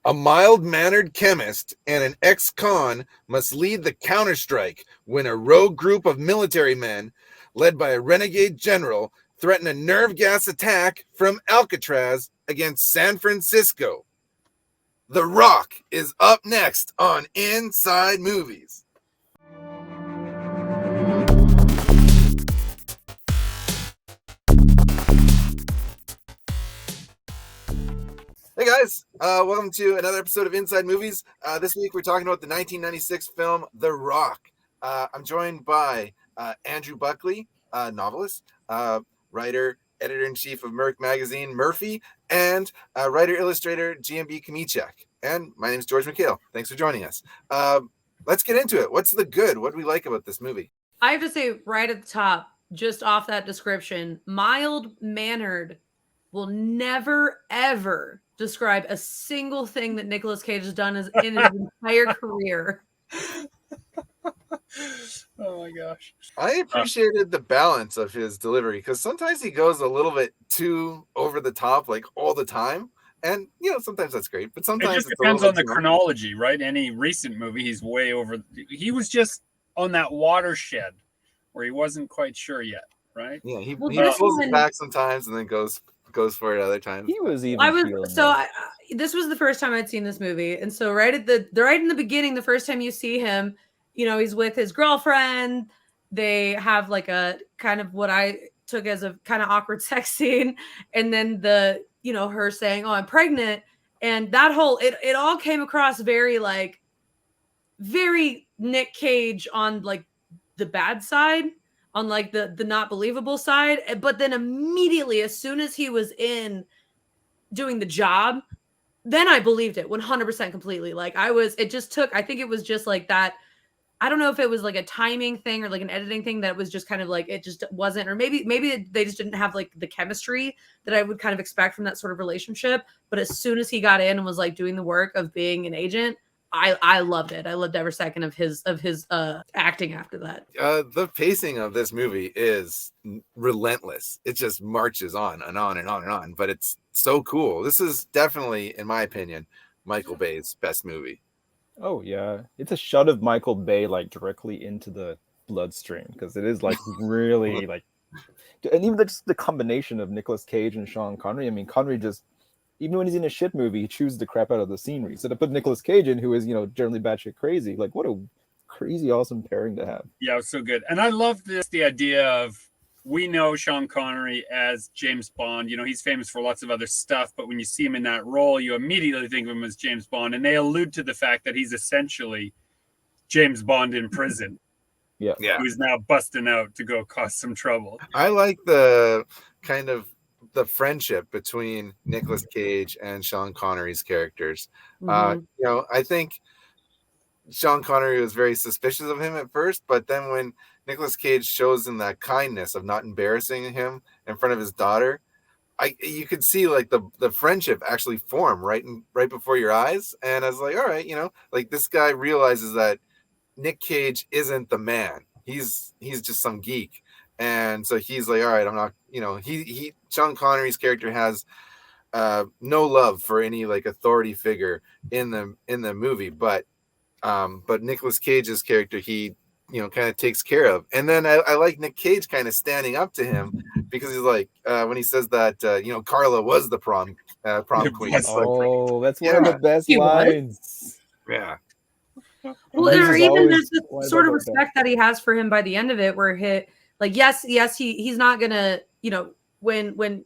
A mild-mannered chemist and an ex-con must lead the counterstrike when a rogue group of military men, led by a renegade general, threaten a nerve gas attack from Alcatraz against San Francisco. The Rock is up next on Inside Movies. Hey guys, welcome to another episode of Inside Movies. This week we're talking about the 1996 film The Rock. I'm joined by Andrew Buckley, novelist, writer, editor-in-chief of Merc Magazine, Murphey, and writer-illustrator GMB CHOMICHUK. And my name is George Michail. Thanks for joining us. Let's get into it. What's the good? What do we like about this movie? I have to say right at the top, just off that description, mild-mannered will never, ever describe a single thing that Nicolas Cage has done in his entire career. Oh my gosh. I appreciated the balance of his delivery because sometimes he goes a little bit too over the top, like all the time. And, you know, sometimes that's great, but sometimes it just depends on the chronology, right? Any recent movie, he's way over. He was just on that watershed where he wasn't quite sure yet, right? Yeah, he pulls it back sometimes and then goes for it other times. He was even. This was the first time I'd seen this movie, and so right in the beginning, the first time you see him, you know, he's with his girlfriend. They have like a kind of what I took as a kind of awkward sex scene, and then her saying, "Oh, I'm pregnant," and that whole it all came across very Nic Cage on like the bad side. On like the not believable side, but then immediately as soon as he was in doing the job, then I believed it 100% completely. I think it was just like that. I don't know if it was like a timing thing or like an editing thing that was just kind of like, it just wasn't, or maybe they just didn't have like the chemistry that I would kind of expect from that sort of relationship. But as soon as he got in and was like doing the work of being an agent, I loved it. I loved every second of his acting after that. The pacing of this movie is relentless. It just marches on and on and on and on, but it's so cool. This is definitely, in my opinion, Michael Bay's best movie. Oh yeah, it's a shot of Michael Bay like directly into the bloodstream because it is like really like, and even just the combination of Nicolas Cage and Sean Connery. I mean, Connery just. Even when he's in a shit movie, he chooses the crap out of the scenery. So to put Nicolas Cage in, who is, generally batshit crazy, like what a crazy, awesome pairing to have. Yeah, it was so good. And I love the idea of, we know Sean Connery as James Bond. You know, he's famous for lots of other stuff, but when you see him in that role, you immediately think of him as James Bond. And they allude to the fact that he's essentially James Bond in prison. Yeah. Who's now busting out to go cause some trouble. I like the kind of the friendship between Nicolas Cage and Sean Connery's characters. Mm-hmm. I think Sean Connery was very suspicious of him at first, but then when Nicolas Cage shows him that kindness of not embarrassing him in front of his daughter, you could see like the friendship actually form right before your eyes. And I was like, all right, like this guy realizes that Nic Cage isn't the man. He's just some geek. And so he's like, all right, I'm not, Sean Connery's character has no love for any like authority figure in the movie, but Nicolas Cage's character, he, kind of takes care of. And then I like Nic Cage kind of standing up to him because he's like, when he says that, Carla was the prom queen. Oh, that's one of the best lines. Yeah. Well, or even there's this sort of respect that he has for him by the end of it, where he's not gonna, when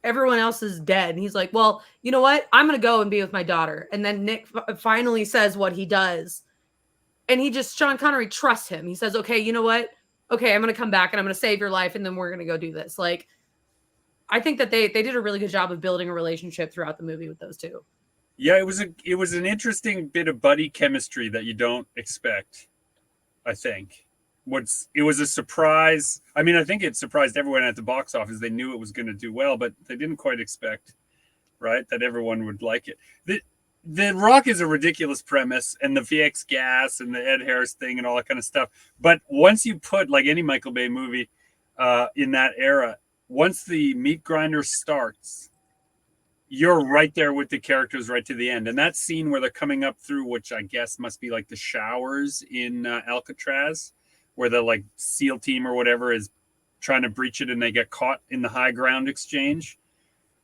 everyone else is dead, and he's like, well, you know what? I'm gonna go and be with my daughter. And then Nick finally says what he does, and Sean Connery trusts him. He says, okay, you know what? Okay, I'm gonna come back and I'm gonna save your life, and then we're gonna go do this. Like, I think that they did a really good job of building a relationship throughout the movie with those two. Yeah, it was an interesting bit of buddy chemistry that you don't expect, I think. It was a surprise. I mean, I think it surprised everyone at the box office. They knew it was going to do well, but they didn't quite expect, right, that everyone would like it. The Rock is a ridiculous premise, and the VX gas and the Ed Harris thing and all that kind of stuff. But once you put, like any Michael Bay movie in that era, once the meat grinder starts, you're right there with the characters right to the end. And that scene where they're coming up through, which I guess must be like the showers in Alcatraz, where the like SEAL team or whatever is trying to breach it and they get caught in the high ground exchange,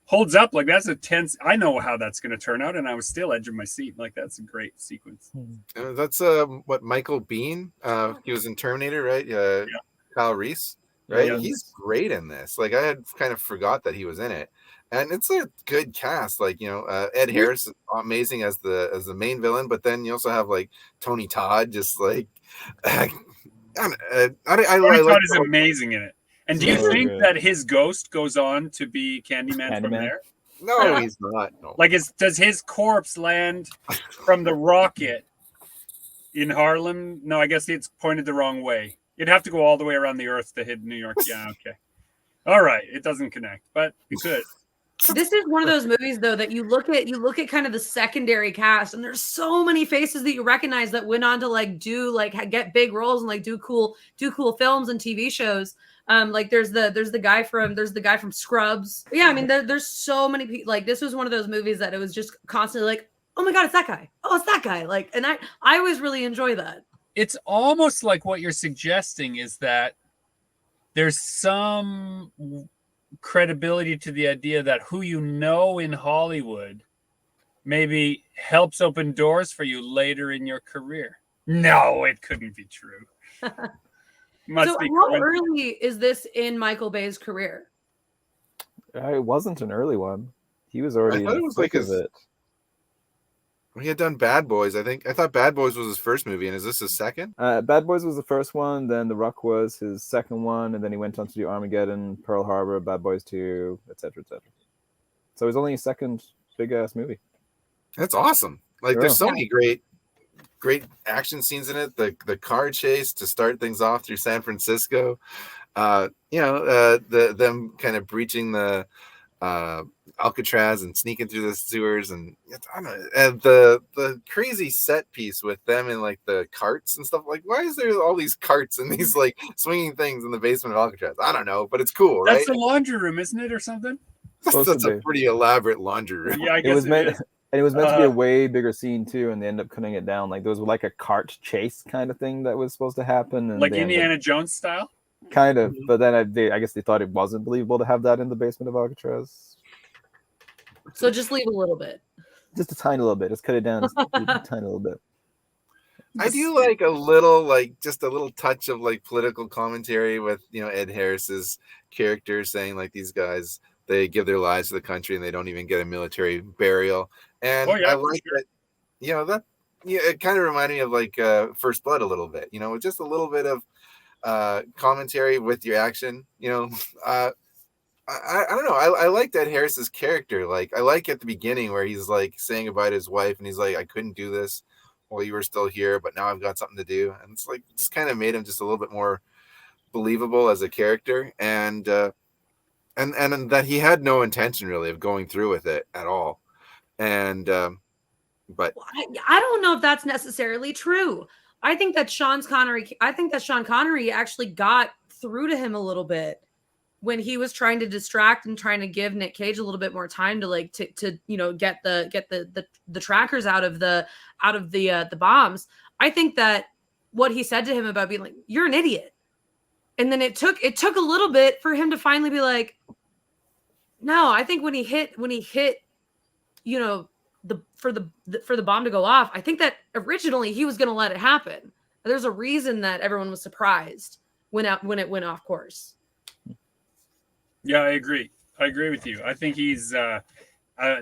holds up. Like, that's a tense. I know how that's going to turn out, and I was still edge of my seat. Like, that's a great sequence. That's what Michael Biehn. He was in Terminator, right? Kyle Reese, right? Yeah. He's great in this. Like, I had kind of forgot that he was in it, and it's a good cast. Like, Ed Harris is amazing as the main villain, but then you also have like Tony Todd, just like Tony Todd is amazing in it. And do you think that his ghost goes on to be Candyman from there? No, he's not. No. Like, does his corpse land from the rocket in Harlem? No, I guess it's pointed the wrong way. It'd have to go all the way around the Earth to hit New York. Yeah, okay. All right, it doesn't connect, but it could. This is one of those movies, though, that you look at kind of the secondary cast, and there's so many faces that you recognize that went on to like do like get big roles and like do cool films and TV shows. Like there's the guy from Scrubs. Yeah, I mean there's so many people. Like, this was one of those movies that it was just constantly like, oh my god, it's that guy. Oh, it's that guy. Like, and I always really enjoy that. It's almost like what you're suggesting is that there's some credibility to the idea that who you know in Hollywood maybe helps open doors for you later in your career. No, it couldn't be true. So how early is this in Michael Bay's career? It wasn't an early one. He was already. I thought it was like he had done Bad Boys. I thought Bad Boys was his first movie, and is this his second? Bad Boys was the first one, then The Rock was his second one, and then he went on to do Armageddon, Pearl Harbor, Bad Boys 2, etc., etc. So it was only his second big-ass movie. That's awesome. Like, there's so many great action scenes in it. The car chase to start things off through San Francisco. Them kind of breaching the Alcatraz and sneaking through the sewers, and I don't know, and the crazy set piece with them in like the carts and stuff. Like, why is there all these carts and these like swinging things in the basement of Alcatraz? I don't know, but it's cool, right? That's the laundry room, isn't it, or something? That's a pretty elaborate laundry room. Yeah, I guess it was meant to be a way bigger scene too, and they ended up cutting it down. Like, there was like a cart chase kind of thing that was supposed to happen, and like Indiana Jones style. Kind of, but then I guess they thought it wasn't believable to have that in the basement of Alcatraz. So just leave a little bit. Just a tiny little bit. Just cut it down a tiny little bit. I do like a little touch of like political commentary with Ed Harris's character saying like these guys, they give their lives to the country and they don't even get a military burial. And I like that. It kind of reminded me of like First Blood a little bit. With just a little bit of commentary with your action. I don't know. I liked Ed Harris's character. Like, I like at the beginning where he's like saying goodbye to his wife and he's like, I couldn't do this while you were still here, but now I've got something to do. And it's like, just kind of made him just a little bit more believable as a character. And that he had no intention really of going through with it at all. And, but I don't know if that's necessarily true. I think that Sean Connery actually got through to him a little bit when he was trying to distract and trying to give Nic Cage a little bit more time to get the trackers out of the bombs. I think that what he said to him about being like, you're an idiot. And then it took a little bit for him to finally be like, no, I think when he hit, for the bomb to go off, I think that originally he was going to let it happen. There's a reason that everyone was surprised when it went off course. Yeah, I agree with you. I think he's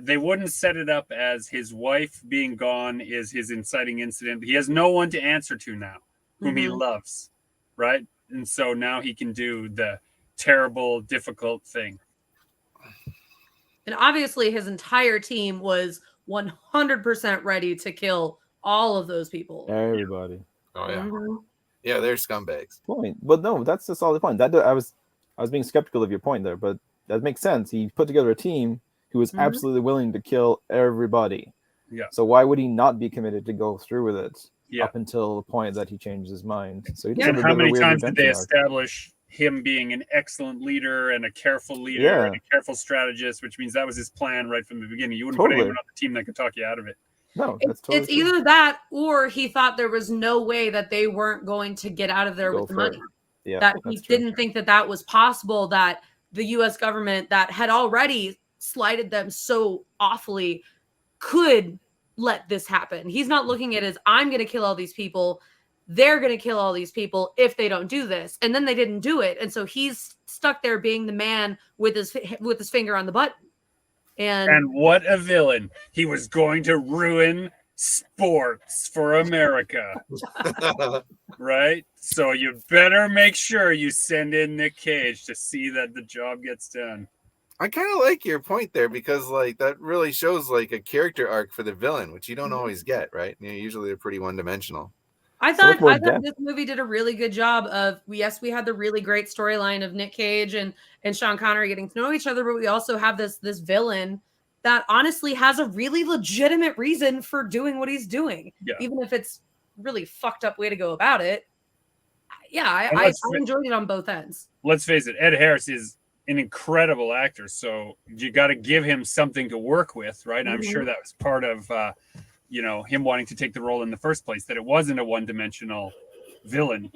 they wouldn't set it up as his wife being gone is his inciting incident. He has no one to answer to now, whom he loves, right? And so now he can do the terrible, difficult thing. And obviously his entire team was 100% ready to kill all of those people. Everybody. Oh yeah. Yeah, they're scumbags. Point. But no, that's a solid point. That I was being skeptical of your point there, but that makes sense. He put together a team who was absolutely willing to kill everybody. Yeah. So why would he not be committed to go through with it up until the point that he changed his mind? So he and how many times did they establish him being an excellent leader and a careful leader Yeah. and a careful strategist, which means that was his plan right from the beginning. You wouldn't Totally. put anyone on the team that could talk you out of it. No, that's totally It's true. either that or he thought there was no way that they weren't going to get out of there Go with the for it. money. Yeah, That he that's true. didn't think that that was possible, that the U.S. government that had already slighted them so awfully could let this happen. He's not looking at it as, I'm going to kill all these people. They're going to kill all these people if they don't do this. And then they didn't do it. And so he's stuck there being the man with his finger on the button. And what a villain. He was going to ruin sports for America. Right? So you better make sure you send in Nic Cage to see that the job gets done. I kind of like your point there, because like that really shows like a character arc for the villain, which you don't always get, right? You know, usually they're pretty one-dimensional. I So much thought more this movie did a really good job of, yes, we had the really great storyline of Nic Cage and Sean Connery getting to know each other, but we also have this villain that honestly has a really legitimate reason for doing what he's doing, even if it's really fucked up way to go about it. Yeah, I enjoyed it on both ends. Let's face it, Ed Harris is an incredible actor, so you got to give him something to work with, right? I'm sure that was part of him wanting to take the role in the first place, that it wasn't a one-dimensional villain.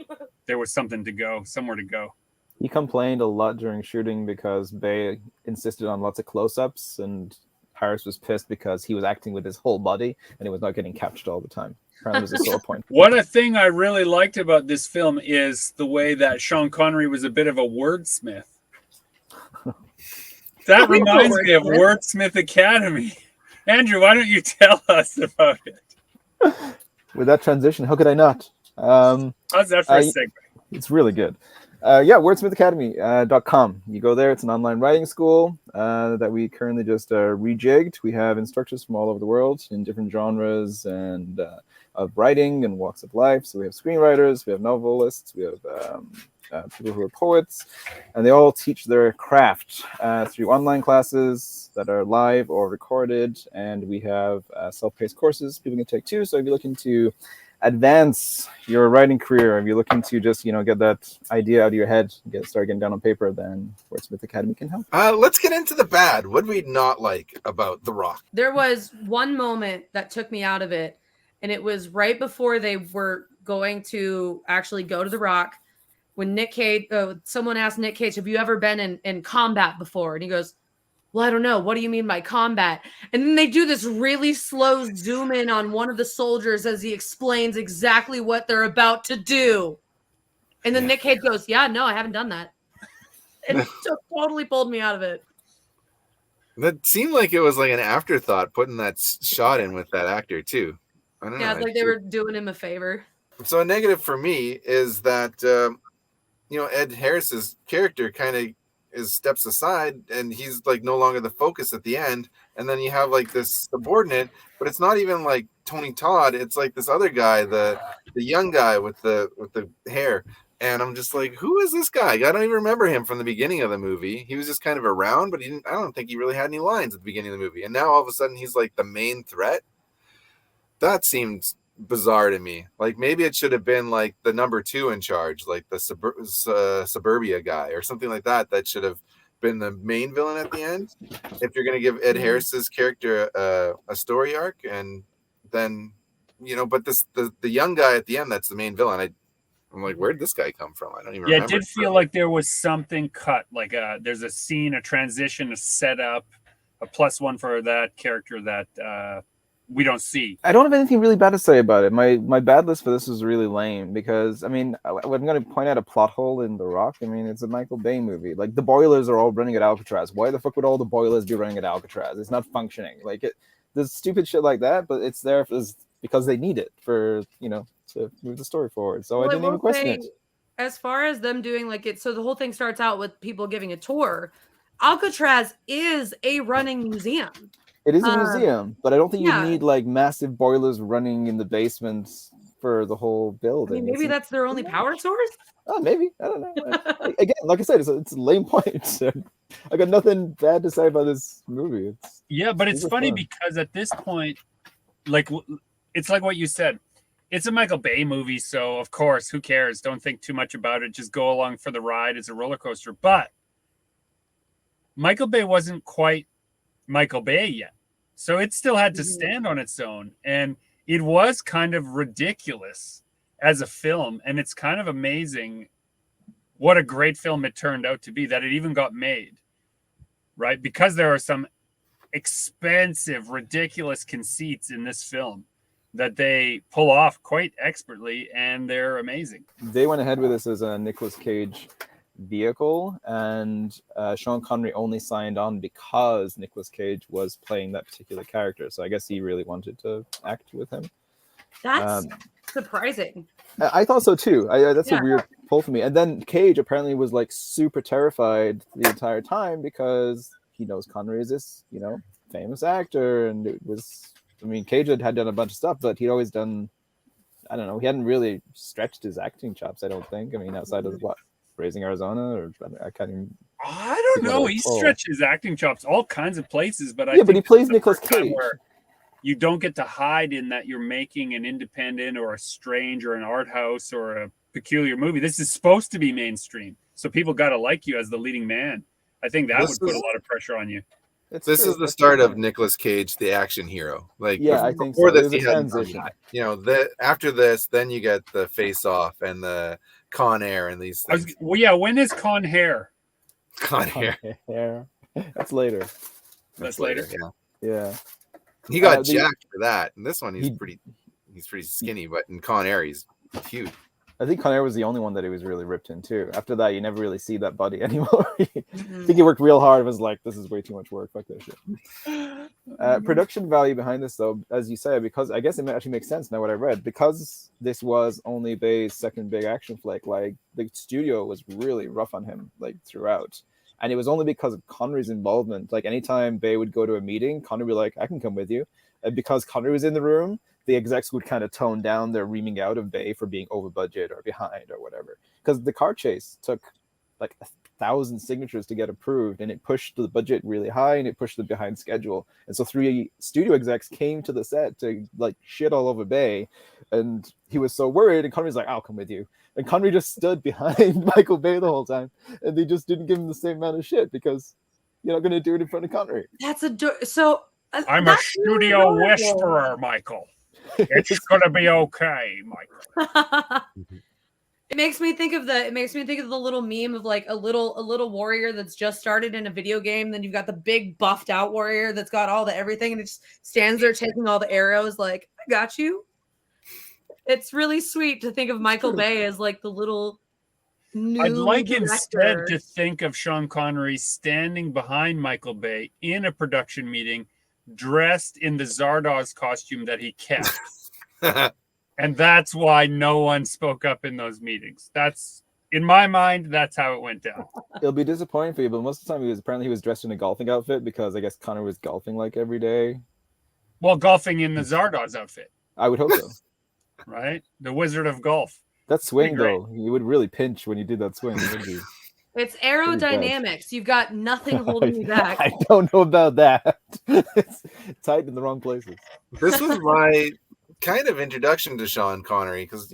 There was somewhere to go. He complained a lot during shooting because Bay insisted on lots of close-ups, and Harris was pissed because he was acting with his whole body and it was not getting captured all the time. Apparently, it was a sore point. What a thing I really liked about this film is the way that Sean Connery was a bit of a wordsmith. That reminds me of Wordsmith Academy. Andrew, why don't you tell us about it? With that transition, how could I not? How's that for a segue? It's really good. Wordsmithacademy.com. You go there. It's an online writing school that we currently just rejigged. We have instructors from all over the world in different genres and of writing and walks of life. So we have screenwriters, we have novelists, we have people who are poets, and they all teach their craft through online classes that are live or recorded. And we have self-paced courses people can take too. So if you're looking to advance your writing career, if you're looking to just get that idea out of your head, start getting down on paper, then Wordsmith Academy can help. Let's get into the bad. What did we not like about The Rock? There was one moment that took me out of it, and it was right before they were going to actually go to The Rock, when Nic Cage, someone asked Nic Cage, have you ever been in combat before? And he goes, well, I don't know. What do you mean by combat? And then they do this really slow zoom in on one of the soldiers as he explains exactly what they're about to do. And then Nic Cage goes, yeah, no, I haven't done that. And it just totally pulled me out of it. That seemed like it was like an afterthought, putting that shot in with that actor too. I don't know. Yeah, it's like they were doing him a favor. So a negative for me is that, Ed Harris's character kind of steps aside, and he's like no longer the focus at the end. And then you have like this subordinate, but it's not even like Tony Todd. It's like this other guy, the young guy with the hair. And I'm just like, who is this guy? I don't even remember him from the beginning of the movie. He was just kind of around, but I don't think he really had any lines at the beginning of the movie. And now all of a sudden he's like the main threat. That seems bizarre to me. Like maybe it should have been like the number 2 in charge, like the suburbia guy or something like that. That should have been the main villain at the end. If you're going to give Ed Harris's character a story arc, and then but the young guy at the end, that's the main villain. I'm like, where'd this guy come from? I don't even remember. It did feel like there was something cut. Like there's a scene, a transition, a setup, a +1 for that character that we don't see. I don't have anything really bad to say about it. My bad list for this was really lame because, I mean, I'm going to point out a plot hole in The Rock. I mean, it's a Michael Bay movie. Like, the boilers are all running at Alcatraz. Why the fuck would all the boilers be running at Alcatraz? It's not functioning. Like, there's stupid shit like that, but it's there because they need it for, to move the story forward. So I didn't even question it. As far as them doing like it, so the whole thing starts out with people giving a tour. Alcatraz is a running museum. It is a museum, but I don't think you need like massive boilers running in the basement for the whole building. I mean, maybe that's their only power source. Oh, maybe. I don't know. Again, like I said, it's a lame point. I got nothing bad to say about this movie. But it's funny because at this point, like it's like what you said. it's a Michael Bay movie, so of course, who cares? Don't think too much about it. Just go along for the ride. It's a roller coaster. But Michael Bay wasn't quite Michael Bay yet. So it still had to stand on its own. And it was kind of ridiculous as a film. And it's kind of amazing what a great film it turned out to be, that it even got made, right? Because there are some expensive, ridiculous conceits in this film that they pull off quite expertly, and they're amazing. They went ahead with this as a Nicolas Cage vehicle, and Sean Connery only signed on because Nicolas Cage was playing that particular character. So I guess he really wanted to act with him. That's surprising. I thought so too. That's a weird pull for me. And then Cage apparently was like super terrified the entire time because he knows Connery is this, famous actor, and it was. I mean, Cage had done a bunch of stuff, but he'd always done. I don't know. He hadn't really stretched his acting chops. I don't think. I mean, outside of what, Raising Arizona, or I can't even. I don't know. He stretched his acting chops all kinds of places, but but he plays Nicolas Cage. Where you don't get to hide in that you're making an independent or a strange or an art house or a peculiar movie. This is supposed to be mainstream, so people got to like you as the leading man. I think that would put a lot of pressure on you. This is the start of Nicolas Cage, the action hero. Like, I think so. This, he transition. After this, then you get the Face Off and the Con Air and these things. When is Con Air? Con Air. That's later. That's later. Yeah. He got jacked for that. And this one, he's pretty skinny, but in Con Air, he's huge. I think Con Air was the only one that he was really ripped in too. After that, you never really see that body anymore. I think he worked real hard. It was like, this is way too much work. Fuck that shit. Production value behind this, though, as you say, because I guess it actually makes sense now what I read. Because this was only Bay's second big action flick, like the studio was really rough on him, like throughout. And it was only because of Connery's involvement. Like anytime Bay would go to a meeting, Connery would be like, I can come with you. And because Connery was in the room, the execs would kind of tone down their reaming out of Bay for being over budget or behind or whatever. Because the car chase took like 1,000 signatures to get approved, and it pushed the budget really high and it pushed the behind schedule. And so 3 studio execs came to the set to like shit all over Bay, and he was so worried. And Connery's like, I'll come with you. And Connery just stood behind Michael Bay the whole time, and they just didn't give him the same amount of shit because you're not going to do it in front of Connery. That's I'm a studio whisperer, Michael. It's gonna be okay, Michael. It makes me think of the little meme of like a little warrior that's just started in a video game. Then you've got the big buffed out warrior that's got all the everything, and it just stands there taking all the arrows. Like, I got you. It's really sweet to think of Michael Bay as like the little new I'd like director. instead to think of Sean Connery standing behind Michael Bay in a production meeting, dressed in the Zardoz costume that he kept. And that's why no one spoke up in those meetings. That's, in my mind, that's how it went down. It'll be disappointing for you, but most of the time he was dressed in a golfing outfit because I guess Connery was golfing like every day. Well, golfing in the Zardoz outfit. I would hope so. Right? The Wizard of Golf. That swing, though, you would really pinch when you did that swing. It's aerodynamics. You've got nothing holding you back. I don't know about that. It's tight in the wrong places. This was my kind of introduction to Sean Connery because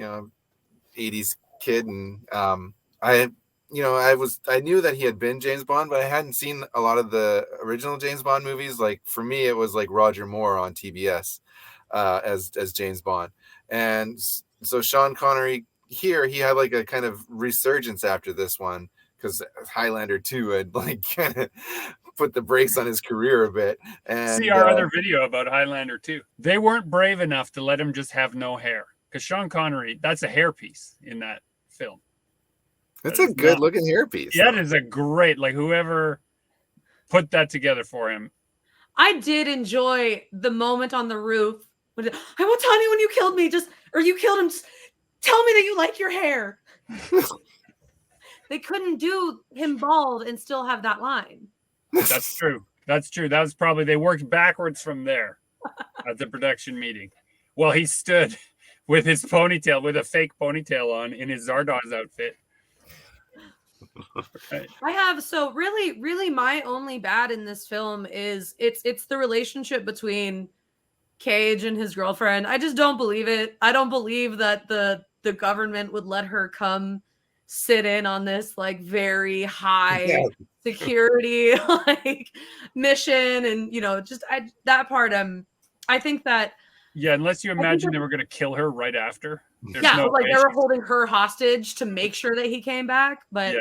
80s kid, and I knew that he had been James Bond, but I hadn't seen a lot of the original James Bond movies. Like for me, it was like Roger Moore on TBS as James Bond, and so Sean Connery here, he had like a kind of resurgence after this one because Highlander 2 had like kind of put the brakes on his career a bit. And see our other video about Highlander 2. They weren't brave enough to let him just have no hair because Sean Connery, that's a hairpiece in that film. It's a good looking hairpiece. Yeah, it is a great, like whoever put that together for him. I did enjoy the moment on the roof. I won't tell anyone you killed me. Or you killed him. Just tell me that you like your hair. They couldn't do him bald and still have that line. That's true. That's true. That was probably, they worked backwards from there at the production meeting. Well, he stood with his ponytail, with a fake ponytail on in his Zardoz outfit. Right. I have, so really my only bad in this film is it's the relationship between Cage and his girlfriend. I just don't believe it. I don't believe that the government would let her come sit in on this like very high security like mission, and just that part. I think that unless you imagine they were going to kill her right after. There's yeah, no like way they were holding her hostage to make sure that he came back, but. Yeah.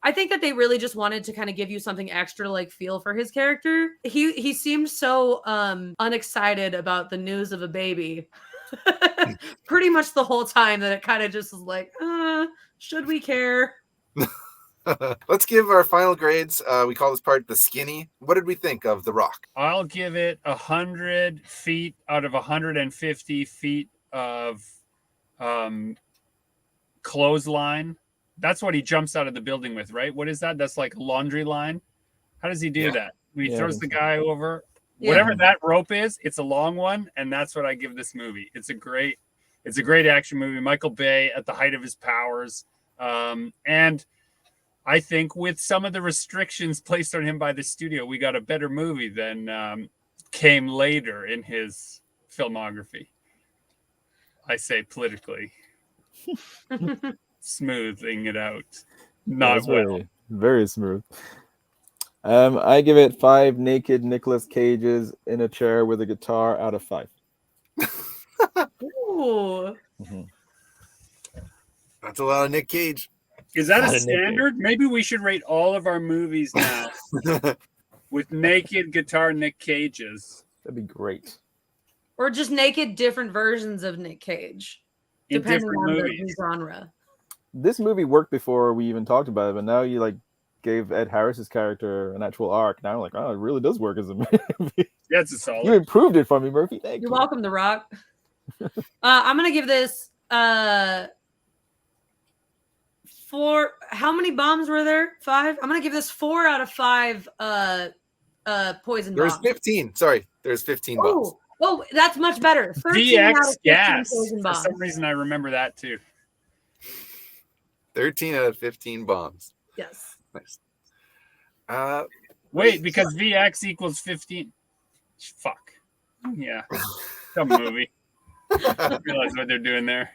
I think that they really just wanted to kind of give you something extra to like feel for his character. He seemed so unexcited about the news of a baby pretty much the whole time that it kind of just was like, should we care? Let's give our final grades. We call this part the skinny. What did we think of The Rock? I'll give it 100 feet out of 150 feet of clothesline. That's what he jumps out of the building with, right? What is that? That's like a laundry line. How does he do that? When he throws the guy over, whatever that rope is, it's a long one, and that's what I give this movie. It's a great action movie. Michael Bay at the height of his powers, and I think with some of the restrictions placed on him by the studio, we got a better movie than came later in his filmography. I say politically. Smoothing it out. Not well. Very smooth. I give it 5 naked Nicolas Cages in a chair with a guitar out of 5. Ooh. That's a lot of Nic Cage. Is that a standard? Maybe we should rate all of our movies now with naked guitar Nic Cages. That'd be great. Or just naked different versions of Nic Cage. In Depending different on movies. the genre. This movie worked before we even talked about it, but now you like gave Ed Harris's character an actual arc. Now I'm like, oh, it really does work as a movie. Yeah, it's a solid. You improved it for me, Murphy. Thank you. You're welcome, The Rock. I'm gonna give this 4. How many bombs were there? 5. I'm gonna give this 4 out of 5 poison There's bombs. 15. Sorry, there's 15 bombs. Oh, that's much better. 13 out of 15 DX gas. poison For bombs. some reason, I remember that too. 13 out of 15 bombs. Yes. Nice. Wait, because VX equals 15. Fuck. Yeah. Some movie. I realize what they're doing there.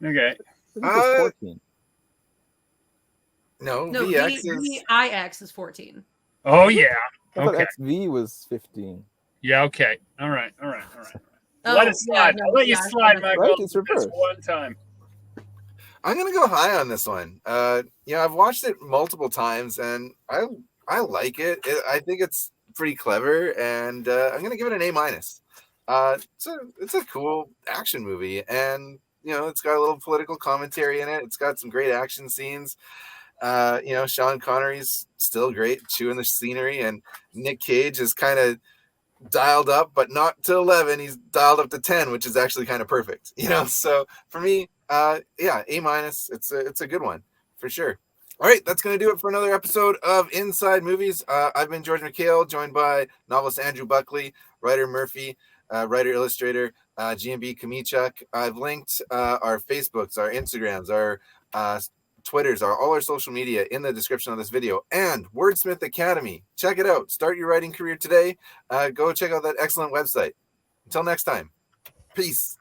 Okay. I think it was 14. No, No, VX is VIX is 14. Oh, yeah. I thought Okay. XV was 15. Yeah, okay. All right. Oh, Let it slide. yeah, I'll let you yeah, slide, Michael. Right, it's reversed. Just one time. I'm gonna go high on this one. I've watched it multiple times and I like it. I think it's pretty clever, and I'm gonna give it an A-. It's a cool action movie, and it's got a little political commentary in it. It's got some great action scenes. Sean Connery's still great, chewing the scenery, and Nic Cage is kind of dialed up, but not to 11. He's dialed up to 10, which is actually kind of perfect. So for me, A-. It's a good one for sure. All right, that's going to do it for another episode of Inside Movies. I've been George Michail, joined by novelist Andrew Buckley, writer Murphey, writer-illustrator GMB CHOMICHUK. I've linked our Facebooks, our Instagrams, our Twitters, all our social media in the description of this video, and Wordsmith Academy. Check it out. Start your writing career today. Go check out that excellent website. Until next time, peace.